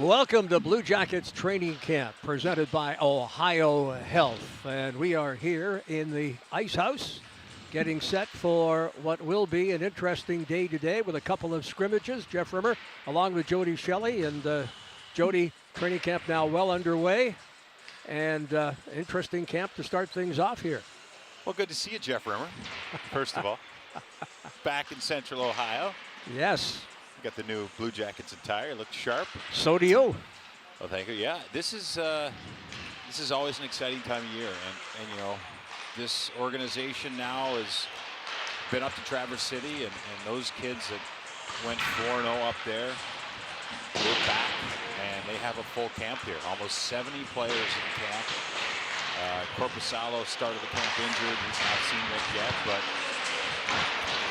Welcome to Blue Jackets Training Camp, presented by OhioHealth. And we are here in the Ice House, getting set for what will be an interesting day today with a couple of scrimmages. Jeff Rimmer along with Jody Shelley. And Jody, training camp now well underway. And interesting camp to start things off here. Well, good to see you, Jeff Rimmer, first of all. Back in Central Ohio. Yes. Got the new Blue Jackets attire. Looks sharp. So do you. Well, thank you. Yeah, this is always an exciting time of year, and you know, this organization now has been up to Traverse City, and those kids that went 4-0 up there, they're back, and they have a full camp here. Almost 70 players in camp. Corpusalo started the camp injured. He's not seen it yet, but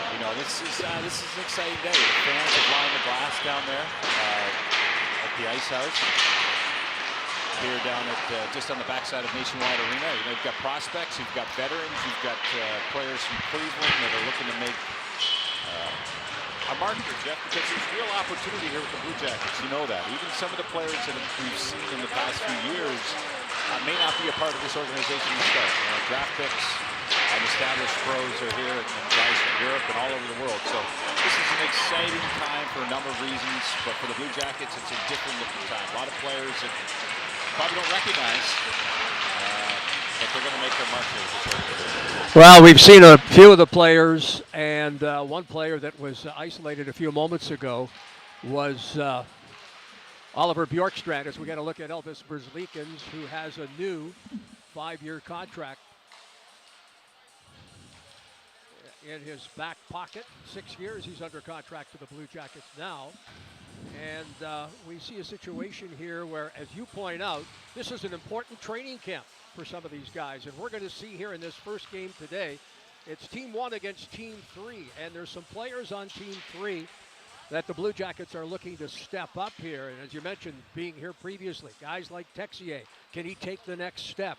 you know, this is an exciting day. The fans have lined the glass down there at the Ice House. Here down at just on the backside of Nationwide Arena. You know, you've got prospects, you've got veterans, you've got players from Cleveland that are looking to make a mark here, Jeff, because there's real opportunity here with the Blue Jackets. You know that. Even some of the players that we've seen in the past few years may not be a part of this organization to start. You know, draft picks and established pros are here, and guys from Europe and all over the world. So this is an exciting time for a number of reasons, but for the Blue Jackets, it's a different looking time. A lot of players that probably don't recognize, but they're going to make their mark here with this organization. Well, we've seen a few of the players, and one player that was isolated a few moments ago was Oliver Bjorkstrand, as we got to look at Elvis Brzlikins, who has a new 5-year contract in his back pocket. 6 years he's under contract to the Blue Jackets now. And we see a situation here where, as you point out, this is an important training camp for some of these guys. And we're going to see here in this first game today, it's Team 1 against Team 3. And there's some players on Team 3 that the Blue Jackets are looking to step up here. And as you mentioned, being here previously, guys like Texier, can he take the next step?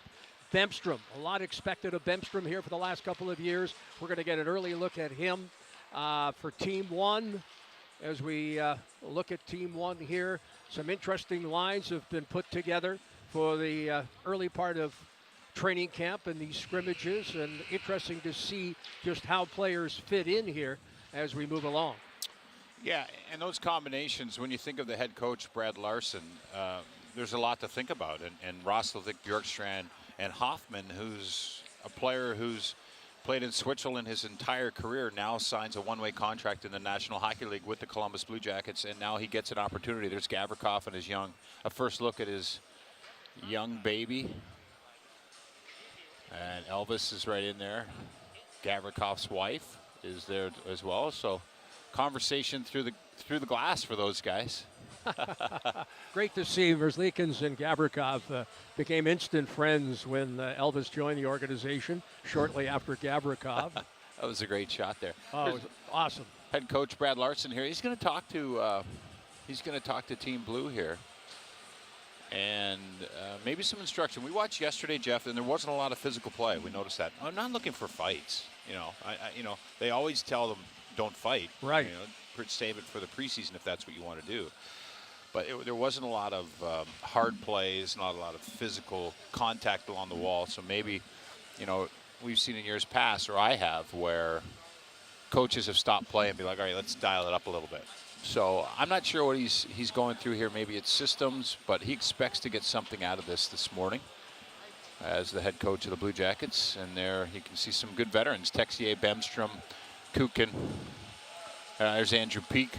Bjorkstrand, a lot expected of Bjorkstrand here for the last couple of years. We're going to get an early look at him for Team 1. As we look at Team 1 here, some interesting lines have been put together for the early part of training camp and these scrimmages, and interesting to see just how players fit in here as we move along. Yeah, and those combinations, when you think of the head coach, Brad Larson, there's a lot to think about. And Roslovic, Bjorkstrand, and Hoffman, who's a player who's played in Switzerland his entire career, now signs a one-way contract in the National Hockey League with the Columbus Blue Jackets, and now he gets an opportunity. There's Gavrikov and a first look at his young baby. And Elvis is right in there. Gavrikov's wife is there as well. So conversation through the glass for those guys. Great to see. Brzlikins and Gavrikov became instant friends when Elvis joined the organization shortly after Gavrikov. That was a great shot there. Oh, it was awesome. Head coach Brad Larson here. He's going to talk to Team Blue here, and maybe some instruction. We watched yesterday, Jeff, and there wasn't a lot of physical play. We noticed that. I'm not looking for fights. You know, they always tell them don't fight. Right. You know, save it for the preseason if that's what you want to do. But there wasn't a lot of hard plays, not a lot of physical contact along the wall. So maybe, you know, we've seen in years past, or I have, where coaches have stopped playing and be like, all right, let's dial it up a little bit. So I'm not sure what he's going through here. Maybe it's systems, but he expects to get something out of this morning as the head coach of the Blue Jackets. And there you can see some good veterans, Texier, Bjorkstrand, Kukin. There's Andrew Peak.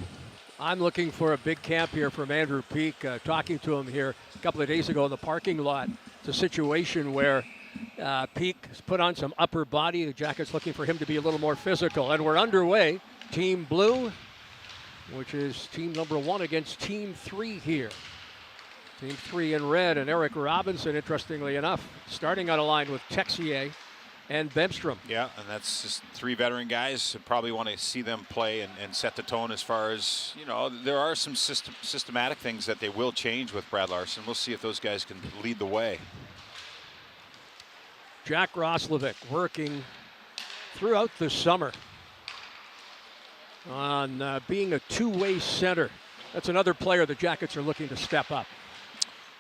I'm looking for a big camp here from Andrew Peak. Talking to him here a couple of days ago in the parking lot. It's a situation where Peak has put on some upper body. The Jackets looking for him to be a little more physical. And we're underway. Team Blue, which is team number 1 against Team 3 here. Team 3 in red, and Eric Robinson, interestingly enough, starting on a line with Texier and Bjorkstrand. Yeah, and that's just 3 veteran guys. Probably want to see them play and set the tone as far as, you know, there are some systematic things that they will change with Brad Larson. We'll see if those guys can lead the way. Jack Roslovic working throughout the summer on being a two-way center That's another player the Jackets are looking to step up.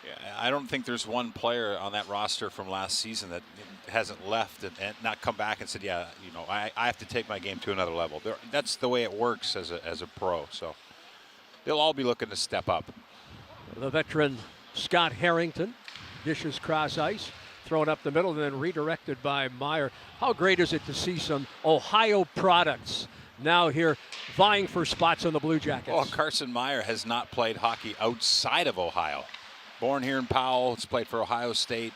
Yeah, I don't think there's one player on that roster from last season that hasn't left and not come back and said, yeah, I have to take my game to another level. That's the way it works as a pro. So they'll all be looking to step up. The veteran Scott Harrington dishes cross ice, thrown up the middle, and then redirected by Meyer. How great is it to see some Ohio products now here vying for spots on the Blue Jackets? Well, Carson Meyer has not played hockey outside of Ohio. Born here in Powell, he's played for Ohio State.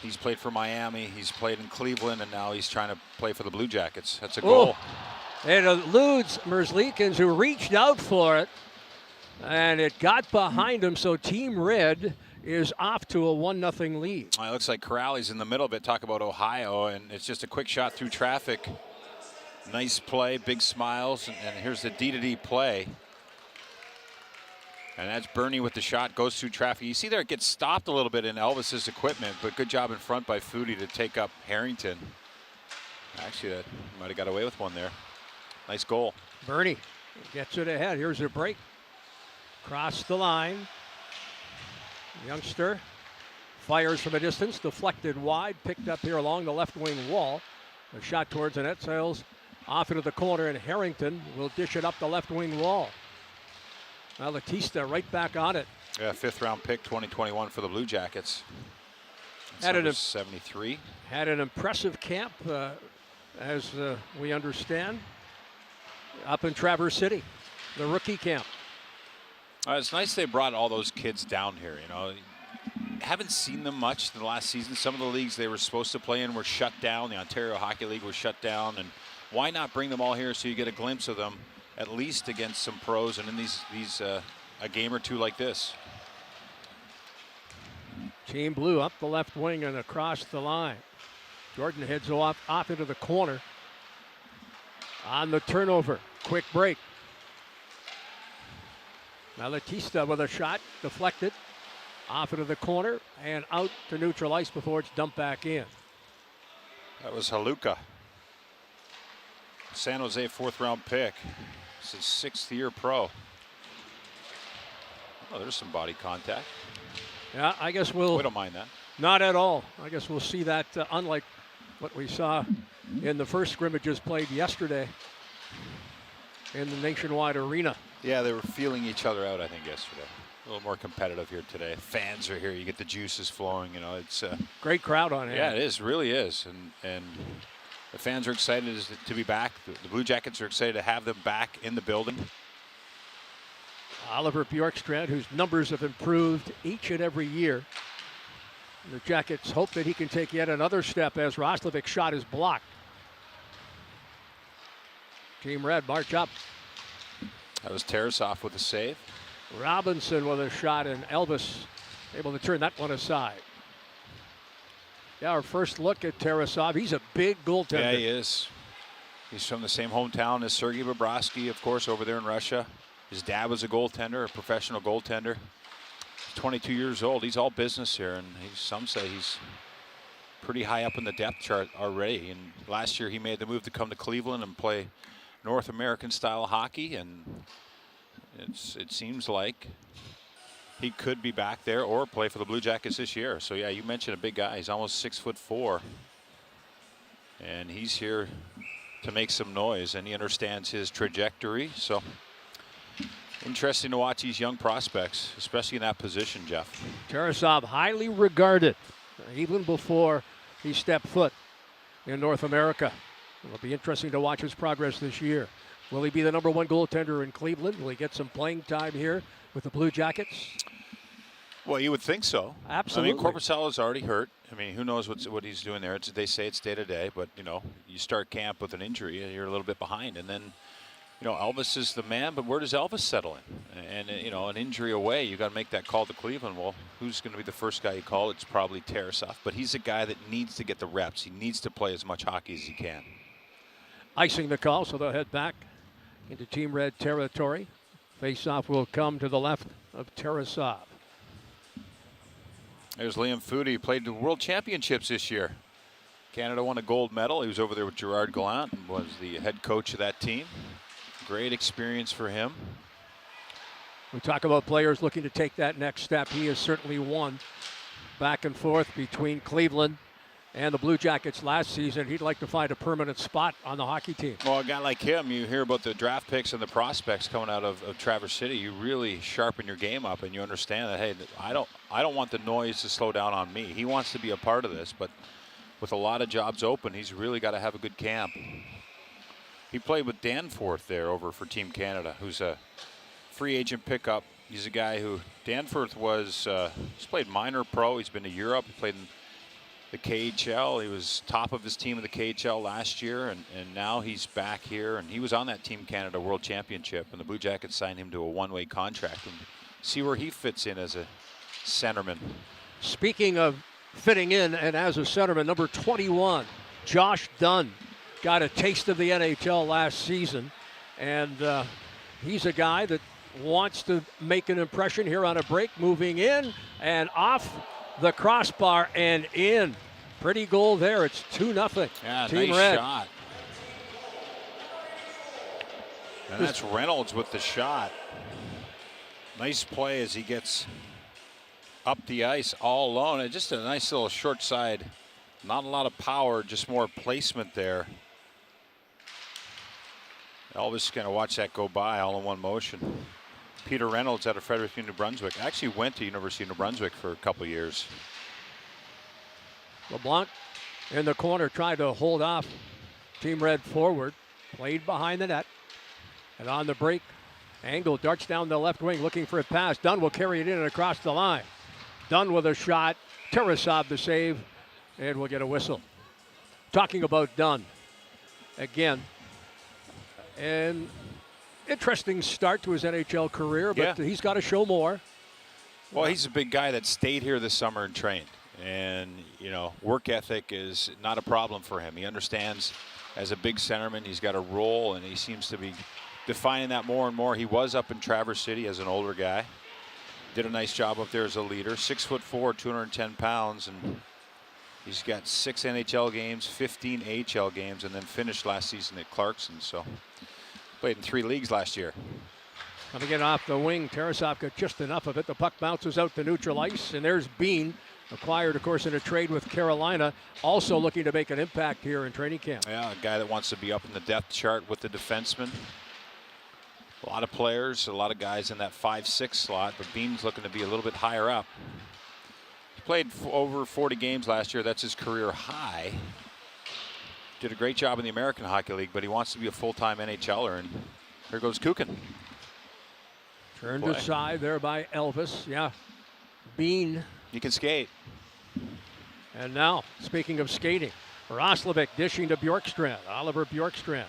He's played for Miami. He's played in Cleveland, and now he's trying to play for the Blue Jackets. That's a goal. It eludes Merzlikins, who reached out for it, and it got behind him, so Team Red is off to a 1-0 lead. It looks like Corrales in the middle of it. Talk about Ohio, and it's just a quick shot through traffic. Nice play, big smiles, and here's the D-to-D play. And that's Bernie with the shot, goes through traffic. You see there it gets stopped a little bit in Elvis's equipment, but good job in front by Foodie to take up Harrington. Actually, that might have got away with one there. Nice goal. Bernie gets it ahead. Here's a break. Cross the line. Youngster fires from a distance, deflected wide, picked up here along the left wing wall. A shot towards the net, sails off into the corner, and Harrington will dish it up the left wing wall. Now Latista right back on it. Yeah, 5th round pick, 2021 for the Blue Jackets. Had an 73. Had an impressive camp, as we understand, up in Traverse City, the rookie camp. It's nice they brought all those kids down here. Haven't seen them much in the last season. Some of the leagues they were supposed to play in were shut down. The Ontario Hockey League was shut down, and why not bring them all here so you get a glimpse of them, at least against some pros and in these a game or two like this. Team Blue up the left wing and across the line. Jordan heads off into the corner. On the turnover, quick break. Now Latista with a shot, deflected, off into the corner and out to neutral ice before it's dumped back in. That was Haluka. San Jose 4th round pick. It's his 6th year pro. Oh, there's some body contact. Yeah, I guess we don't mind that. Not at all. I guess we'll see that, unlike what we saw in the first scrimmages played yesterday in the Nationwide Arena. Yeah, they were feeling each other out, I think, yesterday. A little more competitive here today. Fans are here. You get the juices flowing. It's a great crowd on hand. Yeah, it is. Really is. And the fans are excited to be back. The Blue Jackets are excited to have them back in the building. Oliver Bjorkstrand, whose numbers have improved each and every year. The Jackets hope that he can take yet another step as Roslovic's shot is blocked. Team Red march up. That was Tarasov with a save. Robinson with a shot, and Elvis able to turn that one aside. Yeah, our first look at Tarasov. He's a big goaltender. Yeah, he is. He's from the same hometown as Sergei Bobrovsky, of course, over there in Russia. His dad was a goaltender, a professional goaltender. He's 22 years old. He's all business here, and some say he's pretty high up in the depth chart already. And last year he made the move to come to Cleveland and play North American style hockey, and it seems like he could be back there or play for the Blue Jackets this year. So yeah, you mentioned a big guy. He's almost 6'4", and he's here to make some noise, and he understands his trajectory. So interesting to watch these young prospects, especially in that position, Jeff. Tarasov highly regarded even before he stepped foot in North America. It'll be interesting to watch his progress this year. Will he be the #1 goaltender in Cleveland? Will he get some playing time here with the Blue Jackets? Well, you would think so. Absolutely. I mean, Korpisalo's already hurt. I mean, who knows what he's doing there. They say it's day to day, but, you start camp with an injury, you're a little bit behind. And then, Elvis is the man, but where does Elvis settle in? And, an injury away, you got to make that call to Cleveland. Well, who's going to be the first guy you call? It's probably Tarasov. But he's a guy that needs to get the reps. He needs to play as much hockey as he can. Icing the call, so they'll head back into Team Red territory. Face-off will come to the left of Tarasov. There's Liam Foodie. He played the World Championships this year. Canada won a gold medal. He was over there with Gerard Gallant and was the head coach of that team. Great experience for him. We talk about players looking to take that next step. He is certainly one. Back and forth between Cleveland and the Blue Jackets last season. He'd like to find a permanent spot on the hockey team. Well, a guy like him, you hear about the draft picks and the prospects coming out of Traverse City. You really sharpen your game up, and you understand that, hey, I don't want the noise to slow down on me. He wants to be a part of this, but with a lot of jobs open, he's really got to have a good camp. He played with Danforth there over for Team Canada, who's a free agent pickup. He's a guy who, Danforth was, he's played minor pro. He's been to Europe. He played in the KHL. He was top of his team in the KHL last year, and now he's back here. And he was on that Team Canada World Championship, and the Blue Jackets signed him to a one-way contract. And see where he fits in as a centerman. Speaking of fitting in, and as a centerman, number 21, Josh Dunn, got a taste of the NHL last season, and he's a guy that wants to make an impression here on a break, moving in and off the crossbar and in. Pretty goal there. It's 2-0. Yeah, Team nice Red. shot. And that's Reynolds with the shot. Nice play as he gets up the ice all alone. And just a nice little short side. Not a lot of power, just more placement there. Elvis going to watch that go by all in one motion. Peter Reynolds out of Fredericton, New Brunswick. Actually went to University of New Brunswick for a couple years. LeBlanc in the corner tried to hold off Team Red forward. Played behind the net. And on the break, Angle darts down the left wing looking for a pass. Dunn will carry it in and across the line. Dunn with a shot. Tarasov the save. And we'll get a whistle. Talking about Dunn again. And interesting start to his NHL career, but he's got to show more. Well, he's a big guy that stayed here this summer and trained. And, you know, work ethic is not a problem for him. He understands as a big centerman, he's got a role, and he seems to be defining that more and more. He was up in Traverse City as an older guy. Did a nice job up there as a leader. 6'4", 210 pounds, and he's got 6 NHL games, 15 AHL games, and then finished last season at Clarkson. So played in 3 leagues last year. Coming in off the wing, Tarasov got just enough of it. The puck bounces out to neutral ice, and there's Bean, acquired, of course, in a trade with Carolina, also looking to make an impact here in training camp. Yeah, a guy that wants to be up in the depth chart with the defensemen. A lot of players, a lot of guys in that 5-6 slot, but Bean's looking to be a little bit higher up. He played over 40 games last year. That's his career high. Did a great job in the American Hockey League, but he wants to be a full-time NHLer, and here goes Kukin. Turned aside there by Elvis. Yeah, Bean. He can skate. And now, speaking of skating, Roslovic dishing to Bjorkstrand. Oliver Bjorkstrand.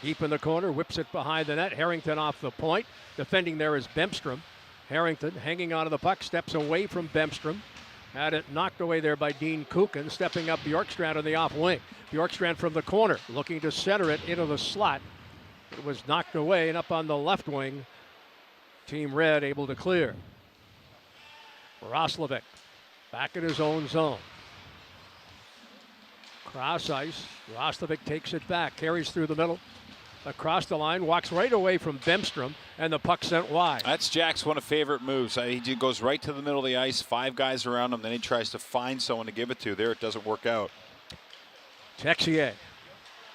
Deep in the corner, whips it behind the net. Harrington off the point. Defending there is Bemstrom. Harrington hanging onto the puck, steps away from Bemstrom. Had it knocked away there by Dean Kukin, stepping up Bjorkstrand on the off wing. Bjorkstrand from the corner, looking to center it into the slot. It was knocked away and up on the left wing. Team Red able to clear. Roslovic back in his own zone. Cross ice. Roslovic takes it back, carries through the middle. Across the line, walks right away from Bemstrom, and the puck sent wide. That's Jack's one of favorite moves. He goes right to the middle of the ice, 5 guys around him, then he tries to find someone to give it to. There, it doesn't work out. Texier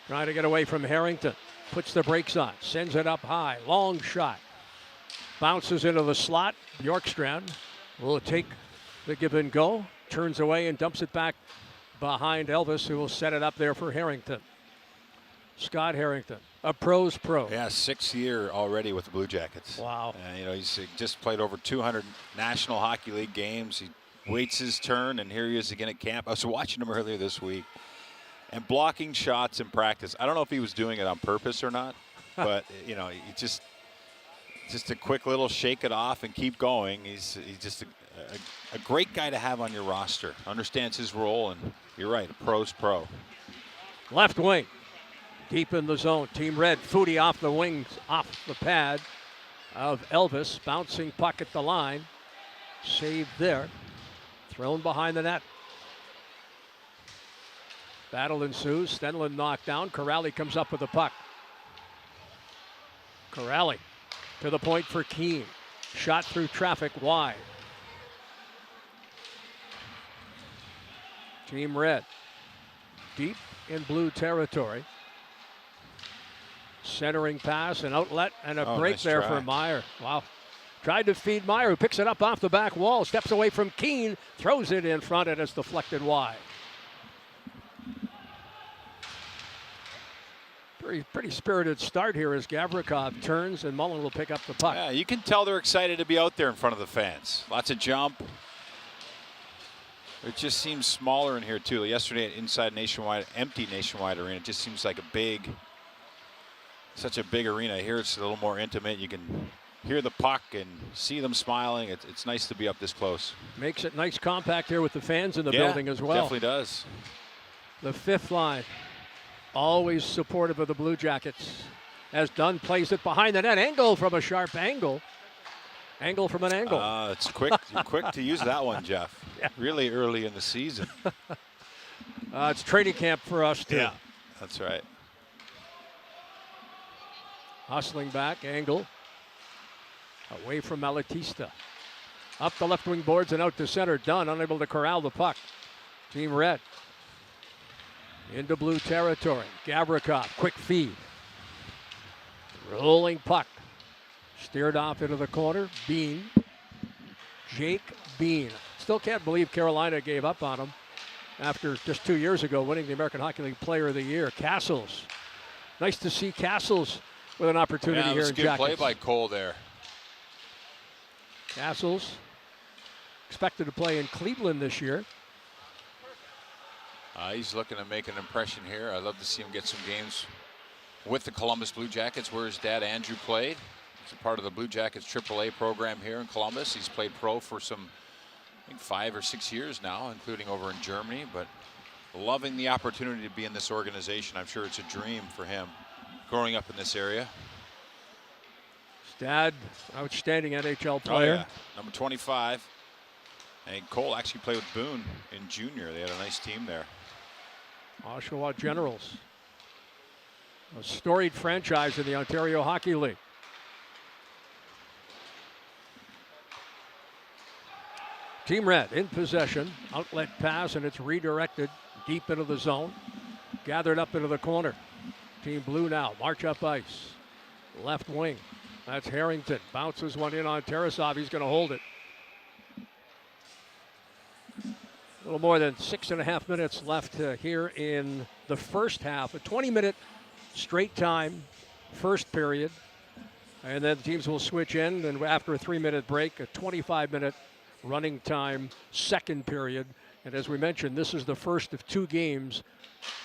trying to get away from Harrington. Puts the brakes on, sends it up high. Long shot. Bounces into the slot. Bjorkstrand will take the give and go. Turns away and dumps it back behind Elvis, who will set it up there for Harrington. Scott Harrington, a pro's pro. Yeah, 6th year already with the Blue Jackets. Wow. You know, he's just played over 200 National Hockey League games. He waits his turn, and here he is again at camp. I was watching him earlier this week, and blocking shots in practice. I don't know if he was doing it on purpose or not, but you know, he just a quick little shake it off and keep going. He's just a great guy to have on your roster. Understands his role, and you're right, a pro's pro. Left wing, deep in the zone. Team Red, Foudy off the wings, off the pad of Elvis. Bouncing puck at the line. Saved there. Thrown behind the net. Battle ensues. Stenlund knocked down. Corrali comes up with the puck. Corrali to the point for Keane. Shot through traffic wide. Team Red deep in blue territory. Centering pass, an outlet, and a break nice there try. for Meyer. Wow. Tried to feed Meyer, who picks it up off the back wall, steps away from Keene, throws it in front, and it's deflected wide. Pretty spirited start here as Gavrikov turns and Mullen will pick up the puck. Yeah, you can tell they're excited to be out there in front of the fans. Lots of jump. It just seems smaller in here too. Yesterday at inside Nationwide, empty Nationwide Arena, it just seems like such a big arena. Here it's a little more intimate. You can hear the puck and see them smiling. It's nice to be up this close. Makes it nice compact here with the fans in the building as well. Definitely does. The fifth line, always supportive of the Blue Jackets. As Dunn plays it behind the net. Angle from a sharp angle. Angle from an angle. It's quick. Quick to use that one, Jeff. Yeah. Really early in the season. It's training camp for us too. Yeah, that's right. Hustling back, angle. Away from Malatista. Up the left wing boards and out to center. Dunn unable to corral the puck. Team Red. Into blue territory. Gavrikov, quick feed. Rolling puck. Steered off into the corner. Bean. Jake Bean. Still can't believe Carolina gave up on him after just 2 years ago winning the American Hockey League Player of the Year. Castles. Nice to see Castles with an opportunity here in good Jackets. play by Cole there. Castles expected to play in Cleveland this year. He's looking to make an impression here. I'd love to see him get some games with the Columbus Blue Jackets, where his dad Andrew played. He's a part of the Blue Jackets AAA program here in Columbus. He's played pro for some, I think, 5 or 6 years now, including over in Germany. But loving the opportunity to be in this organization. I'm sure it's a dream for him growing up in this area. His dad, outstanding NHL player. Oh, yeah. Number 25. And Cole actually played with Boone in junior. They had a nice team there. Oshawa Generals. A storied franchise in the Ontario Hockey League. Team Red in possession. Outlet pass, and it's redirected deep into the zone. Gathered up into the corner. Team Blue now march up ice. Left wing. That's Harrington. Bounces one in on Tarasov. He's going to hold it. A little more than 6.5 minutes left here in the first half. A 20-minute straight time first period. And then the teams will switch in, and after a 3-minute break, a 25-minute running time second period. And as we mentioned, this is the first of 2 games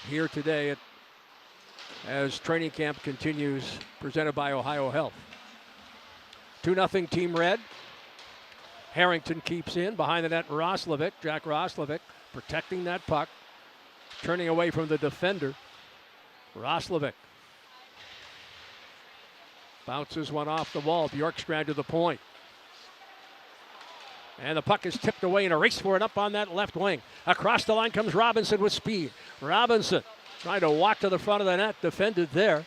here today as training camp continues, presented by OhioHealth. 2-0 Team Red. Harrington keeps in behind the net. Roslovic, Jack Roslovic, protecting that puck, turning away from the defender. Roslovic bounces one off the wall. Bjorkstrand to the point. And the puck is tipped away in a race for it up on that left wing. Across the line comes Robinson with speed. Robinson trying to walk to the front of the net, defended there.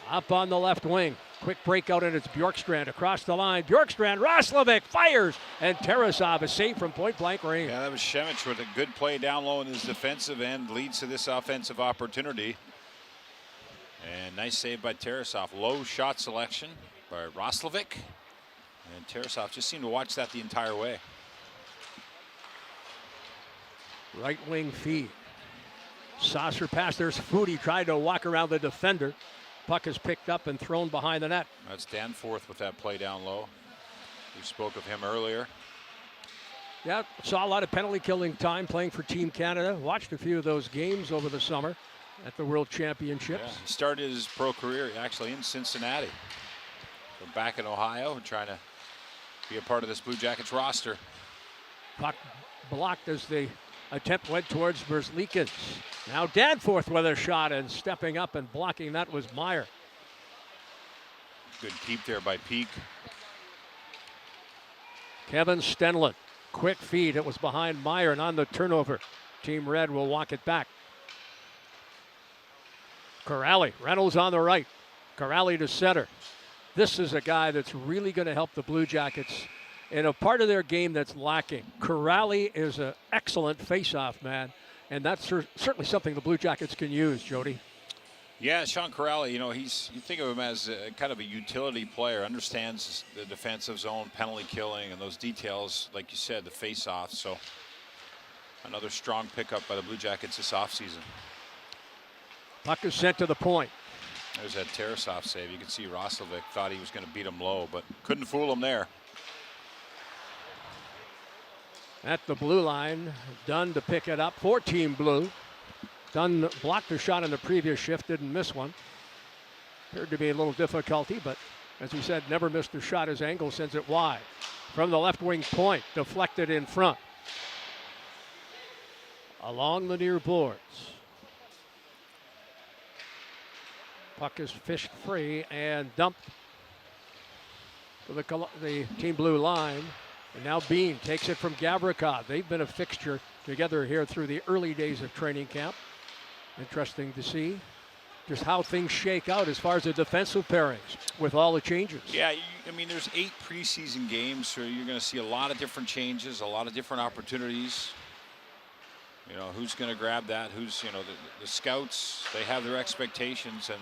Up on the left wing. Quick breakout, and it's Bjorkstrand across the line. Bjorkstrand, Roslovic fires, and Tarasov is saved from point-blank range. Yeah, that was Shemich with a good play down low in his defensive end, leads to this offensive opportunity. And nice save by Tarasov. Low shot selection by Roslovic. And Tarasov just seemed to watch that the entire way. Right wing feed. Saucer pass. There's Foodie tried to walk around the defender. Puck is picked up and thrown behind the net. That's Danforth with that play down low. We spoke of him earlier. Yeah, saw a lot of penalty killing time playing for Team Canada. Watched a few of those games over the summer at the World Championships. Yeah, he started his pro career actually in Cincinnati. So back in Ohio and trying to be a part of this Blue Jackets roster. Puck blocked as the attempt went towards Verzlikins. Now Danforth with a shot, and stepping up and blocking that was Meyer. Good keep there by Peak. Kevin Stenlund, quick feed. It was behind Meyer, and on the turnover, Team Red will walk it back. Corrali, Reynolds on the right. Corrali to center. this is a guy that's really going to help the Blue Jackets in a part of their game that's lacking. Corrali is an excellent face-off man, and that's certainly something the Blue Jackets can use, Jody. Yeah, Sean Corrali, you think of him as a, kind of a utility player, understands the defensive zone, penalty killing, and those details, like you said, the face-off. So another strong pickup by the Blue Jackets this offseason. Puck is sent to the point. There's that Tarasov save. You can see Roslovic thought he was going to beat him low, but couldn't fool him there. At the blue line, Dunn to pick it up for Team Blue. Dunn blocked a shot in the previous shift, didn't miss one. Appeared to be a little difficulty, but as we said, never missed a shot. His angle sends it wide. From the left wing point, deflected in front. Along the near boards. Puck is fished free and dumped to the Team Blue line. And now Bean takes it from Gavrikov. They've been a fixture together here through the early days of training camp. Interesting to see just how things shake out as far as the defensive pairings with all the changes. Yeah, there's 8 preseason games, so you're going to see a lot of different changes, a lot of different opportunities. Who's going to grab that? Who's, the scouts, they have their expectations and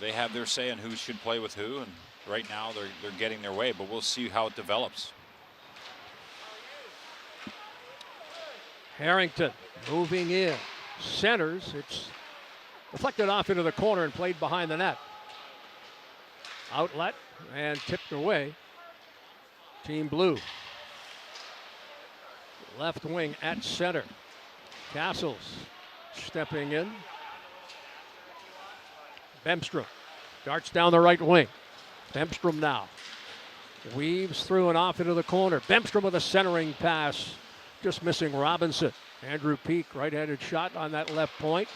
they have their say on who should play with who. And right now they're getting their way, but we'll see how it develops. Harrington moving in. Centers. It's deflected off into the corner and played behind the net. Outlet and tipped away. Team Blue. Left wing at center. Castles stepping in. Bemstrom darts down the right wing. Bemstrom now weaves through and off into the corner. Bemstrom with a centering pass, just missing Robinson. Andrew Peak, right-handed shot on that left point.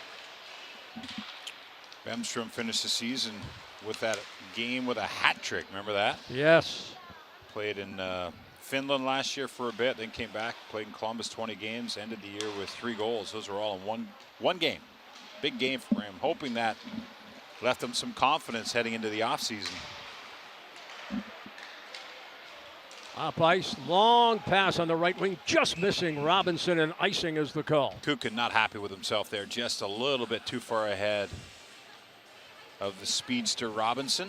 Bemstrom finished the season with that game with a hat trick. Remember that? Yes. Played in Finland last year for a bit, then came back, played in Columbus 20 games, ended the year with 3 goals. Those were all in one game. Big game for him, hoping that left him some confidence heading into the offseason. Up ice, long pass on the right wing, just missing Robinson, and icing is the call. Kukin not happy with himself there, just a little bit too far ahead of the speedster Robinson.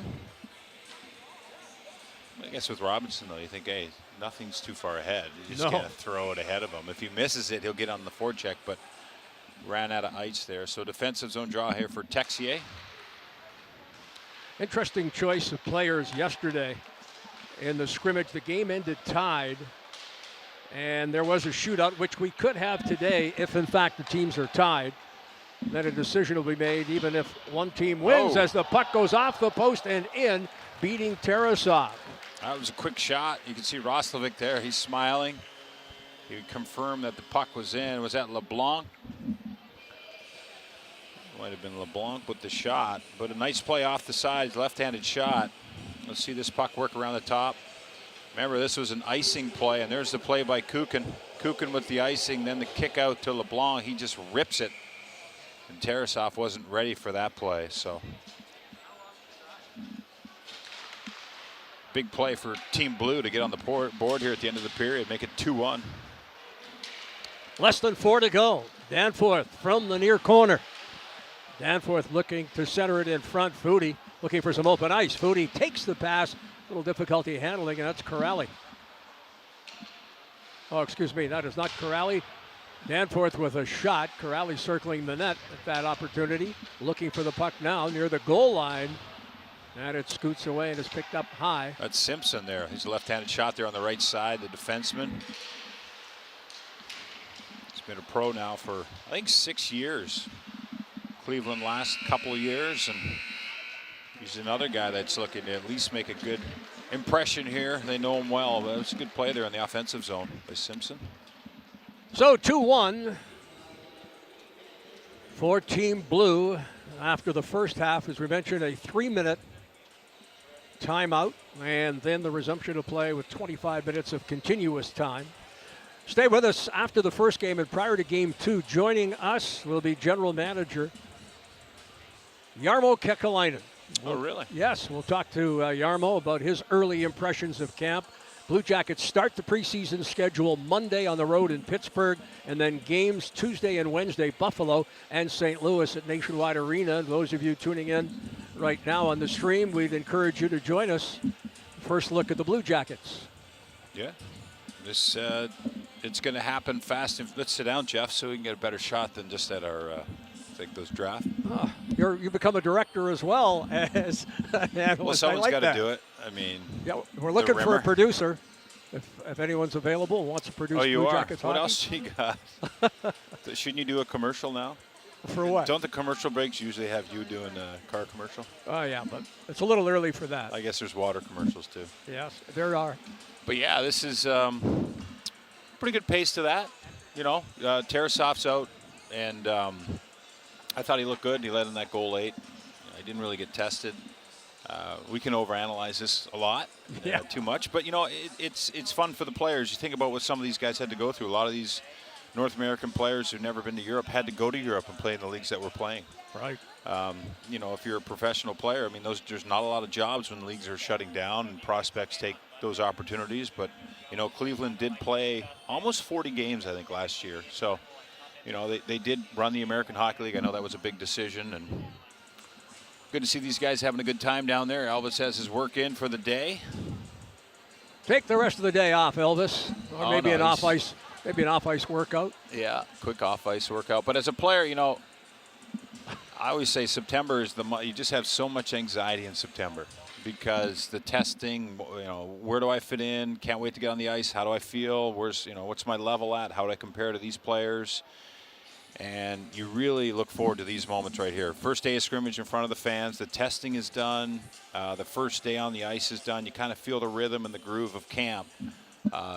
I guess with Robinson, though, you think, hey, nothing's too far ahead. You just got to throw it ahead of him. If he misses it, he'll get on the forecheck, but ran out of ice there. So defensive zone draw here for Texier. Interesting choice of players yesterday. In the scrimmage, the game ended tied, and there was a shootout, which we could have today if, in fact, the teams are tied. Then a decision will be made even if one team wins as the puck goes off the post and in, beating Tarasov. That was a quick shot. You can see Roslovic there. He's smiling. He confirmed that the puck was in. Was that LeBlanc? Might have been LeBlanc with the shot, but a nice play off the side, left-handed shot. Let's see this puck work around the top. Remember, this was an icing play, and there's the play by Kukin. Kukin with the icing, then the kick out to LeBlanc. He just rips it, and Tarasov wasn't ready for that play. So big play for Team Blue to get on the board here at the end of the period, make it 2-1. Less than 4 to go. Danforth from the near corner. Danforth looking to center it in front. Foudy looking for some open ice. Foudy takes the pass. A little difficulty handling, and that's Corrali. Oh, excuse me, that is not Corrali. Danforth with a shot. Corrali circling the net at that opportunity. Looking for the puck now near the goal line. And it scoots away and is picked up high. That's Simpson there. He's a left-handed shot there on the right side, the defenseman. He's been a pro now for, I think, 6 years. Cleveland last couple of years, and he's another guy that's looking to at least make a good impression here. They know him well, but it's a good play there in the offensive zone by Simpson. So 2-1 for Team Blue after the first half. As we mentioned, a 3-minute timeout, and then the resumption of play with 25 minutes of continuous time. Stay with us after the first game and prior to game 2. Joining us will be General Manager Jarmo Kekalainen. Oh, really? Yes, we'll talk to Yarmo about his early impressions of camp. Blue Jackets start the preseason schedule Monday on the road in Pittsburgh, and then games Tuesday and Wednesday, Buffalo and St. Louis at Nationwide Arena. Those of you tuning in right now on the stream, we'd encourage you to join us. First look at the Blue Jackets. Yeah, this it's going to happen fast. Let's sit down, Jeff, so we can get a better shot than just at our those draft. You become a director as well as an analyst. Well, someone's got to do it. I mean, yeah, we're looking for a producer. If anyone's available and wants to produce you Blue are. Jackets What hockey. else do you got? Shouldn't you do a commercial now? For what? Don't the commercial breaks usually have you doing a car commercial? Oh, yeah, but it's a little early for that. I guess there's water commercials, too. Yes, there are. But, yeah, this is pretty good pace to that. You know, Tarasov's out, and I thought he looked good. He led in that goal late. I didn't really get tested. We can overanalyze this a lot, too much. But, you know, it's fun for the players. You think about what some of these guys had to go through. A lot of these North American players who've never been to Europe had to go to Europe and play in the leagues that we're playing. Right. You know, if you're a professional player, I mean, there's not a lot of jobs when leagues are shutting down and prospects take those opportunities. But, you know, Cleveland did play almost 40 games, I think, last year. So, you know, they did run the American Hockey League. I know that was a big decision, and good to see these guys having a good time down there. Elvis has his work in for the day. Take the rest of the day off, Elvis, or maybe an off-ice workout. Yeah, quick off-ice workout. But as a player, you know, I always say September is the month. You just have so much anxiety in September because the testing, you know, where do I fit in? Can't wait to get on the ice. How do I feel? What's my level at? How do I compare to these players? And you really look forward to these moments right here. First day of scrimmage in front of the fans. The testing is done. The first day on the ice is done. You kind of feel the rhythm and the groove of camp.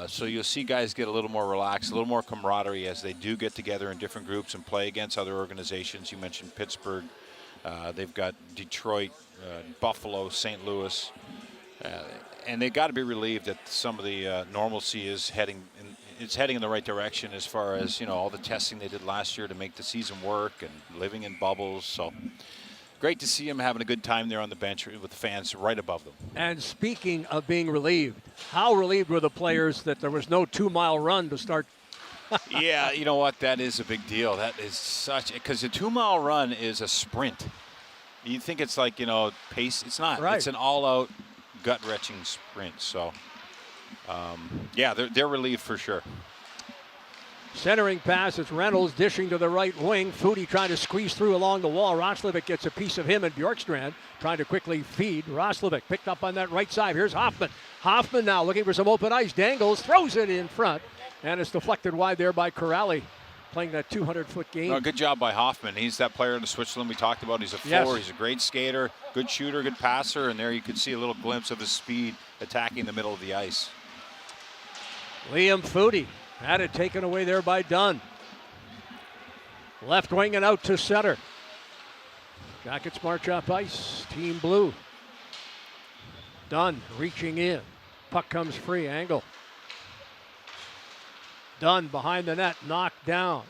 So you'll see guys get a little more relaxed, a little more camaraderie as they do get together in different groups and play against other organizations. You mentioned Pittsburgh. They've got Detroit, Buffalo, St. Louis. And they've got to be relieved that some of the normalcy is heading in the right direction as far as, you know, all the testing they did last year to make the season work and living in bubbles. So great to see them having a good time there on the bench with the fans right above them. And speaking of being relieved, how relieved were the players that there was no 2-mile run to start? Yeah, you know what? That is a big deal. That is because a 2-mile run is a sprint. You think it's like, you know, pace. It's not. Right. It's an all-out, gut-wrenching sprint. So, yeah, they're relieved for sure. Centering pass, it's Reynolds dishing to the right wing. Foudy trying to squeeze through along the wall. Roslovic gets a piece of him, and Bjorkstrand trying to quickly feed. Roslovic picked up on that right side. Here's Hoffman. Hoffman now looking for some open ice. Dangles, throws it in front, and it's deflected wide there by Corrali, playing that 200-foot game. No, good job by Hoffman. He's that player in the Switzerland we talked about. He's a forward. He's a great skater, good shooter, good passer, and there you could see a little glimpse of his speed attacking the middle of the ice. Liam Foudy had it taken away there by Dunn. Left wing and out to center. Jackets march up ice. Team blue. Dunn reaching in. Puck comes free. Angle. Dunn behind the net. Knocked down.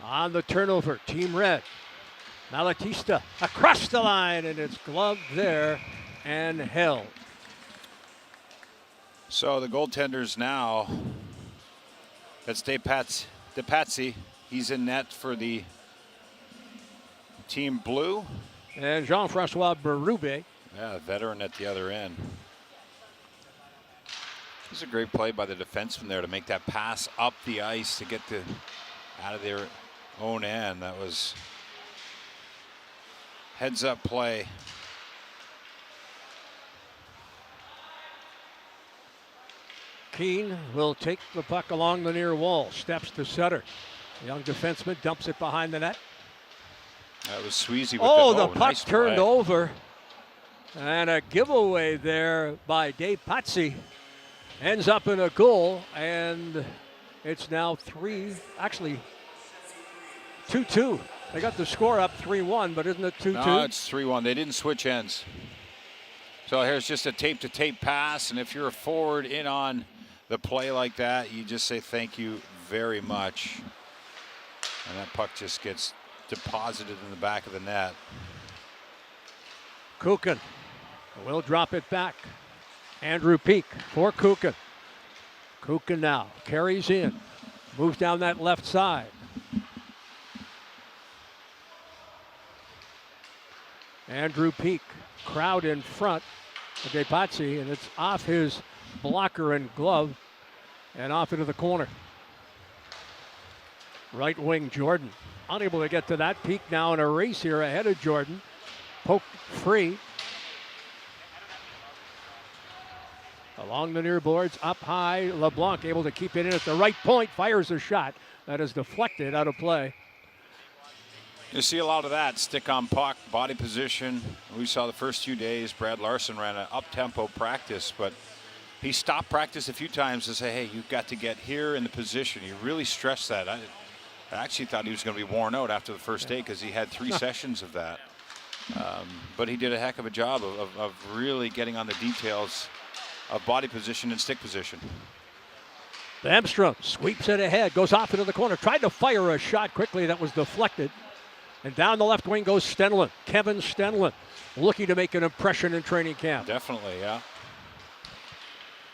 On the turnover. Team red. Malatista across the line, and it's gloved there and held. So the goaltenders now, that's DePatsy. He's in net for the team blue. And Jean-Francois Berube. Yeah, a veteran at the other end. This is a great play by the defenseman there to make that pass up the ice to get out of their own end. That was heads up play. Keane will take the puck along the near wall. Steps to center. The young defenseman dumps it behind the net. That was Sweezy with the puck nice turned play. over. And a giveaway there by DePatsy. Ends up in a goal, and it's now 2-2. They got the score up 3-1, but isn't it 2-2? No, it's 3-1. They didn't switch ends. So here's just a tape-to-tape pass, and if you're a forward in on the play like that, you just say thank you very much. And that puck just gets deposited in the back of the net. Kukin will drop it back. Andrew Peak for Kukin. Kukin now carries in. Moves down that left side. Andrew Peak, crowd in front of DePazzi, and it's off his blocker and glove and off into the corner. Right wing Jordan, unable to get to that. Peak now in a race here ahead of Jordan. Poked free. Along the near boards, up high, LeBlanc able to keep it in at the right point, fires a shot that is deflected out of play. You see a lot of that, stick on puck, body position. We saw the first few days, Brad Larson ran an up-tempo practice, but he stopped practice a few times to say, hey, you've got to get here in the position. He really stressed that. I actually thought he was going to be worn out after the first day because he had 3 sessions of that. But he did a heck of a job of really getting on the details of body position and stick position. Bamstrom sweeps it ahead, goes off into the corner, tried to fire a shot quickly that was deflected. And down the left wing goes Stenlund, Kevin Stenlund, looking to make an impression in training camp. Definitely, yeah.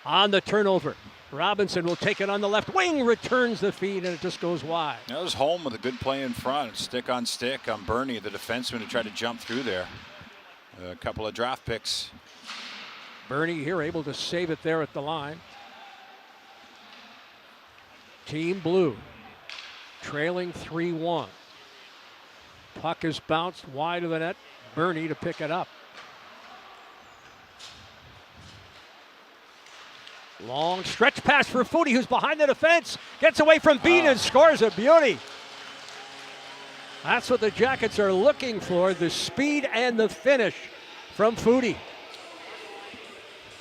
On the turnover, Robinson will take it on the left wing, returns the feed, and it just goes wide. That was Holm with a good play in front, stick on Bernie, the defenseman who tried to jump through there. A couple of draft picks. Bernie here able to save it there at the line. Team Blue trailing 3-1. Puck is bounced wide of the net. Bernie to pick it up. Long stretch pass for Foudy, who's behind the defense. Gets away from Bean and scores a beauty. That's what the Jackets are looking for, the speed and the finish from Foudy.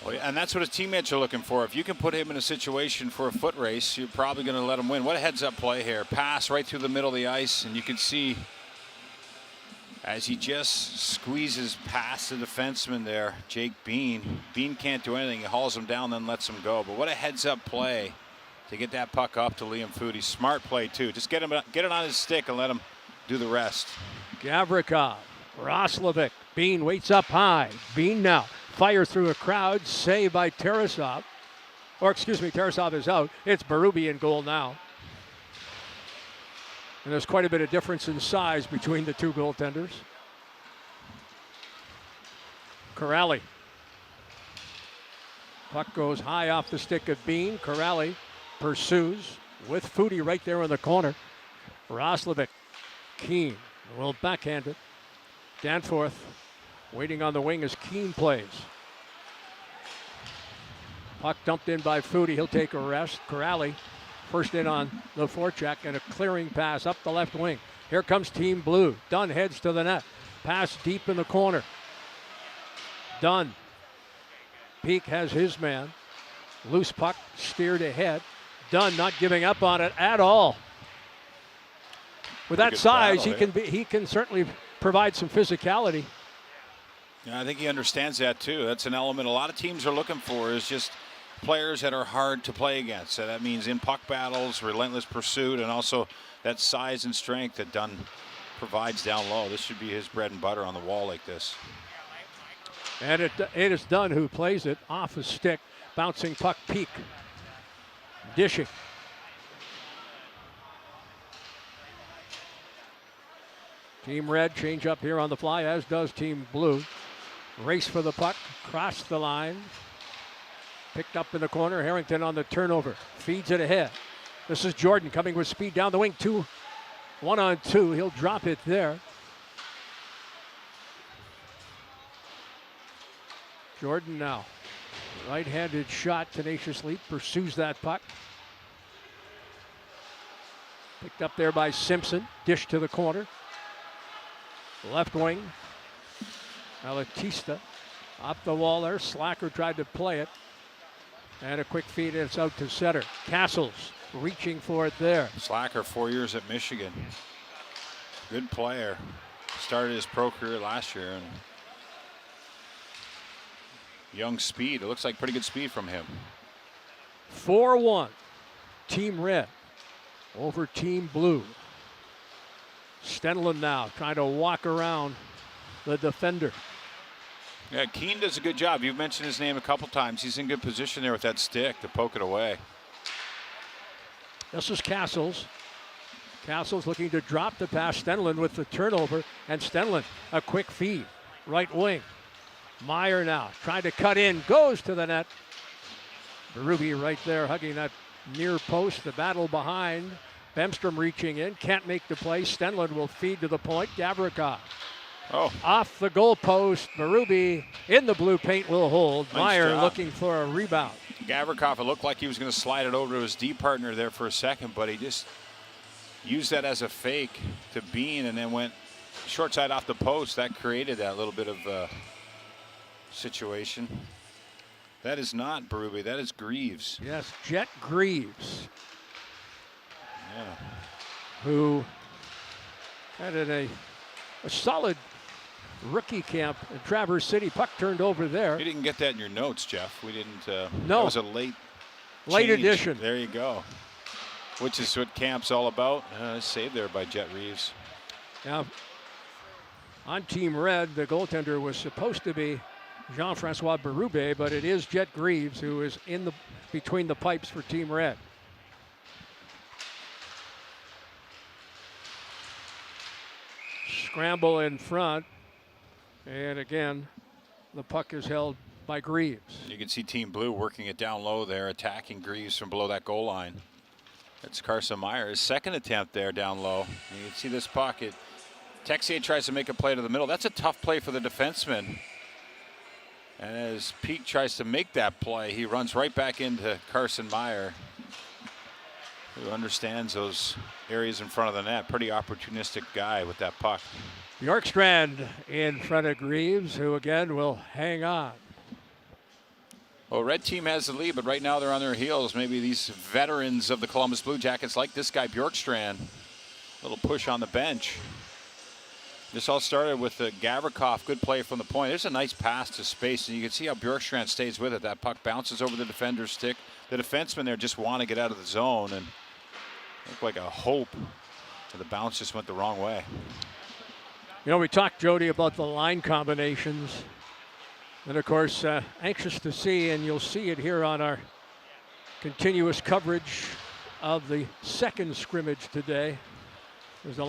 Well, and that's what his teammates are looking for. If you can put him in a situation for a foot race, you're probably going to let him win. What a heads-up play here. Pass right through the middle of the ice, and you can see as he just squeezes past the defenseman there, Jake Bean. Bean can't do anything. He hauls him down, then lets him go. But what a heads-up play to get that puck up to Liam Foudy. Smart play, too. Just get it on his stick and let him do the rest. Gavrikov, Roslovic. Bean waits up high. Bean now fires through a crowd. Saved by Tarasov. Tarasov is out. It's Berube in goal now. And there's quite a bit of difference in size between the two goaltenders. Corrali. Puck goes high off the stick of Bean. Corrali pursues with Foudy right there in the corner. Roslovic, Keane will backhand it. Danforth waiting on the wing as Keane plays. Puck dumped in by Foudy. He'll take a rest. Corrali first in on the forecheck and a clearing pass up the left wing. Here comes Team Blue. Dunn heads to the net. Pass deep in the corner. Dunn. Peak has his man. Loose puck steered ahead. Dunn not giving up on it at all. With that size, he can certainly provide some physicality. Yeah, I think he understands that too. That's an element a lot of teams are looking for, is just players that are hard to play against. So that means in puck battles, relentless pursuit, and also that size and strength that Dunn provides down low. This should be his bread and butter on the wall like this. And it is Dunn who plays it off his stick. Bouncing puck, Peak. Dishing. Team Red change up here on the fly, as does Team Blue. Race for the puck, cross the line. Picked up in the corner, Harrington on the turnover. Feeds it ahead. This is Jordan coming with speed down the wing. 1-on-2, he'll drop it there. Jordan now, right-handed shot tenaciously, pursues that puck. Picked up there by Simpson, dish to the corner. Left wing, Alatista up the wall there. Slacker tried to play it. And a quick feed, it's out to center. Castles reaching for it there. Slacker, 4 years at Michigan. Good player. Started his pro career last year. And young speed. It looks like pretty good speed from him. 4-1. Team Red over Team Blue. Stenlund now trying to walk around the defender. Yeah, Keene does a good job. You've mentioned his name a couple times. He's in good position there with that stick to poke it away. This is Castles. Castles looking to drop the pass. Stenlund with the turnover, and Stenlund a quick feed. Right wing. Meyer now trying to cut in, goes to the net. Berube right there hugging that near post. The battle behind. Bemstrom reaching in, can't make the play. Stenlund will feed to the point. Gavrikov. Off the goal post. Berube in the blue paint will hold. Nice Meyer job. looking for a rebound. Gavrikov, it looked like he was going to slide it over to his D partner there for a second, but he just used that as a fake to Bean and then went short side off the post. That created that little bit of situation. That is not Berube, that is Greaves. Yes, Jet Greaves. Yeah. Who had a solid rookie camp in Traverse City. Puck turned over there. You didn't get that in your notes, Jeff. We didn't. No. That was a late change. Edition. There you go. Which is what camp's all about. Saved there by Jet Reeves. Now, on Team Red, the goaltender was supposed to be Jean-Francois Berube, but it is Jet Greaves who is in the between the pipes for Team Red. Scramble in front, and again, the puck is held by Greaves. You can see Team Blue working it down low there, attacking Greaves from below that goal line. That's Carson Meyer, his second attempt there down low. And you can see this pocket. Texier tries to make a play to the middle. That's a tough play for the defenseman. And as Peak tries to make that play, he runs right back into Carson Meyer, who understands those areas in front of the net. Pretty opportunistic guy with that puck. Bjorkstrand in front of Greaves, who again will hang on. Well, red team has the lead, but right now they're on their heels. Maybe these veterans of the Columbus Blue Jackets, like this guy Bjorkstrand, a little push on the bench. This all started with Gavrikov, good play from the point. There's a nice pass to space, and you can see how Bjorkstrand stays with it. That puck bounces over the defender's stick. The defensemen there just want to get out of the zone, and looked like a hope. The bounce just went the wrong way. You know, we talked, Jody, about the line combinations. And of course, anxious to see, and you'll see it here on our continuous coverage of the second scrimmage today. There's a